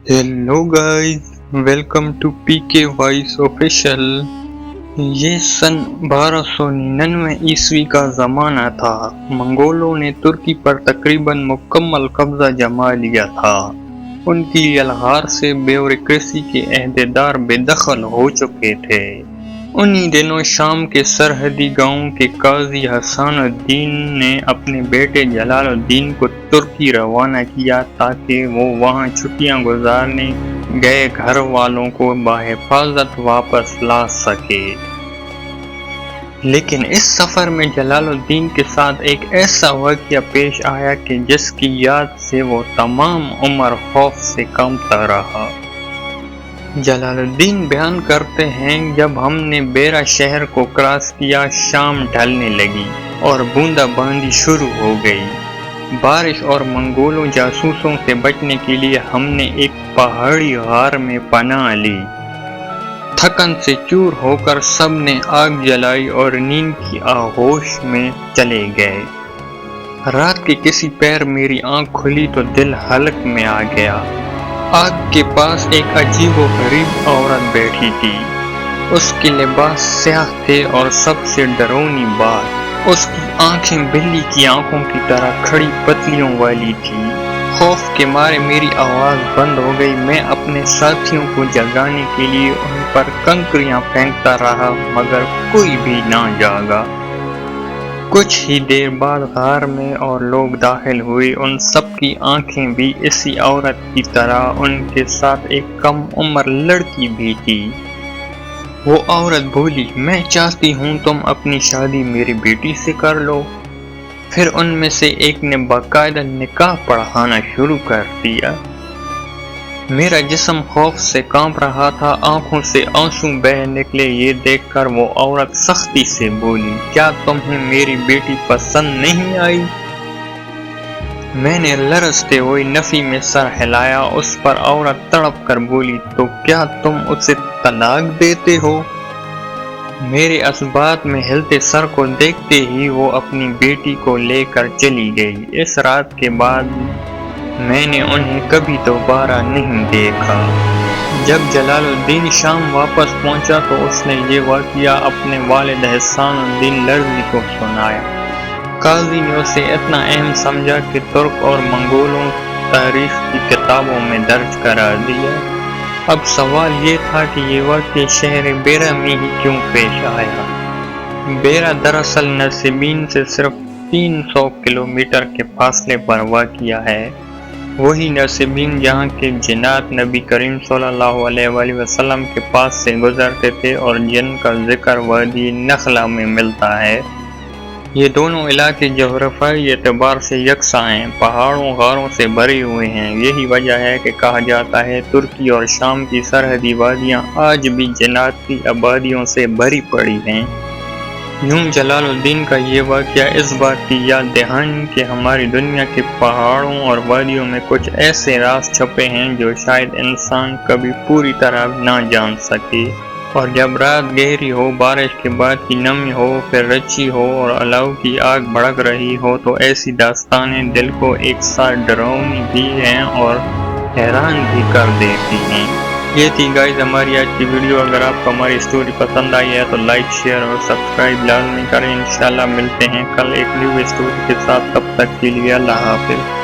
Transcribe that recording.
Hello guys, welcome to P K voice official. ये सन 1299 ईस्वी का ज़माना था। मंगोलों ने तुर्की पर तकरीबन मुकम्मल कब्जा जमा लिया था। उनकी यलगार से ब्यूरोक्रेसी के अहदेदार बेदखल हो चुके थे। उन्हीं दिनों शाम के सरहदी गांव के काजी हसानुद्दीन ने अपने बेटे जलालुद्दीन को तुर्की रवाना किया ताकि वो वहां छुट्टियां गुजारने गए घर वालों को बाहिफाजत वापस ला सके। लेकिन इस सफर में जलालुद्दीन के साथ एक ऐसा वाक़या पेश आया कि जिसकी याद से वो तमाम उम्र खौफ से कांपता रहा। जलालुद्दीन बयान करते हैं, जब हमने बेरा शहर को क्रॉस किया, शाम ढलने लगी और बूंदाबांदी शुरू हो गई। बारिश और मंगोलों जासूसों से बचने के लिए हमने एक पहाड़ी गार में पनाह ली। थकन से चूर होकर सब ने आग जलाई और नींद की आगोश में चले गए। रात के किसी पैर मेरी आंख खुली तो दिल हलक में आ गया। आग के पास एक अजीबोगरीब औरत बैठी थी। उसके लिबास स्याह थे और सबसे डरावनी बात, उसकी आंखें बिल्ली की आंखों की तरह खड़ी पतलियों वाली थी। खौफ के मारे मेरी आवाज बंद हो गई। मैं अपने साथियों को जगाने के लिए उन पर कंकरियां फेंकता रहा, मगर कोई भी ना जागा। कुछ ही देर बाद गार में और लोग दाखिल हुए। उन सब की आंखें भी इसी औरत की तरह, उनके साथ एक कम उम्र लड़की भी थी। वो औरत बोली, मैं चाहती हूँ तुम अपनी शादी मेरी बेटी से कर लो। फिर उनमें से एक ने बाकायदा निकाह पढ़ाना शुरू कर दिया। मेरा जिस्म खौफ से कांप रहा था, आंखों से आंसू बह निकले। ये देखकर वो औरत सख्ती से बोली, क्या तुम्हें मेरी बेटी पसंद नहीं आई? मैंने लरजते हुए नफी में सर हिलाया। उस पर औरत तड़प कर बोली, तो क्या तुम उसे तलाक देते हो? मेरे असबात में हिलते सर को देखते ही वो अपनी बेटी को लेकर चली गई। इस रात के बाद मैंने उन्हें कभी दोबारा नहीं देखा। जब जलालुद्दीन शाम वापस पहुंचा तो उसने ये वाक़या अपने वालिद हसानुद्दीन लर्ज़ी को सुनाया। काजी ने उसे इतना अहम समझा कि तुर्क और मंगोलों तारीख की किताबों में दर्ज करा दिया। अब सवाल ये था कि ये वाक़या शहर बेरा में ही क्यों पेश आया। बेरा दरअसल नसीबीन से सिर्फ 300 किलोमीटर के फासले पर वाक़या है। वही नसीबीन जहाँ के जिन्नात नबी करीम सल्लल्लाहु अलैहि वसल्लम के पास से गुजरते थे और जिनका जिक्र वादी नखला में मिलता है। ये दोनों इलाके जोग्राफियाई एतबार से यकसा हैं, पहाड़ों गारों से भरे हुए हैं। यही वजह है कि कहा जाता है तुर्की और शाम की सरहदी वादियाँ आज भी जिन्नात की आबादियों से भरी पड़ी हैं। यूं जलालुद्दीन का ये वाक़या इस बात की याद दहानी कि हमारी दुनिया के पहाड़ों और वादियों में कुछ ऐसे राज छुपे हैं जो शायद इंसान कभी पूरी तरह ना जान सके। और जब रात गहरी हो, बारिश के बाद की नमी हो, फिर रची हो और अलाव की आग भड़क रही हो, तो ऐसी दास्तानें दिल को एक साथ डरावनी भी हैं और हैरान भी कर देती हैं। ये थी गाइस हमारी आज की वीडियो। अगर आपको हमारी स्टोरी पसंद आई है तो लाइक, शेयर और सब्सक्राइब लाजमी करें। इंशाल्लाह मिलते हैं कल एक न्यू स्टोरी के साथ। तब तक के लिए अल्लाह हाफिज़।